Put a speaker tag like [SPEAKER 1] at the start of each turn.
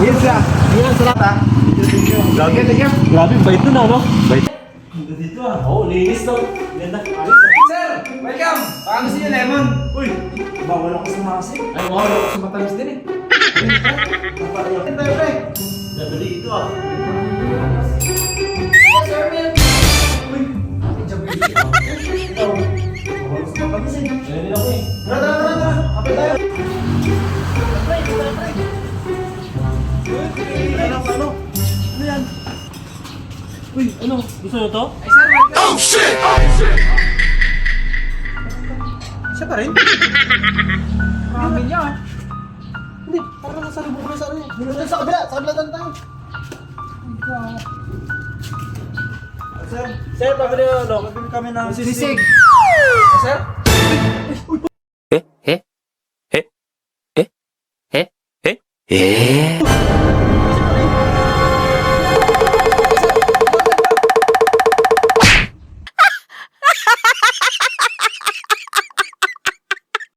[SPEAKER 1] Yes, sir. Yan, salamat ha. Thank you.
[SPEAKER 2] Grabe, bait nun ano? Bait. Dito ah. Oo, linis daw. Ganda. Ayos ah.
[SPEAKER 1] Sir, welcome. Baka gusto niyo lemon. Uy, bawal ako sa masin. Ay, bawal ako sa matamis din eh. Pre.
[SPEAKER 2] Ganda dito ah.
[SPEAKER 1] Yes, sir, man. Uy, jabi. Ikaw. Bawal ako sa matamis eh.
[SPEAKER 2] Ganyan din ako eh.
[SPEAKER 1] Tara. Kapit tayo. Ano? Ano yan?
[SPEAKER 2] Uy, ano? Gusto nyo to?
[SPEAKER 1] Ay, sir, welcome. Oh, shit! Siya pa rin? Marami niya ah. Hindi, parang nasa lubog ko na sa ano eh. Sa kabila doon tayo. Sir,
[SPEAKER 2] Sir, pabili ano?
[SPEAKER 1] pabili kami ng
[SPEAKER 2] Sisig.
[SPEAKER 1] Sir?
[SPEAKER 3] Eh?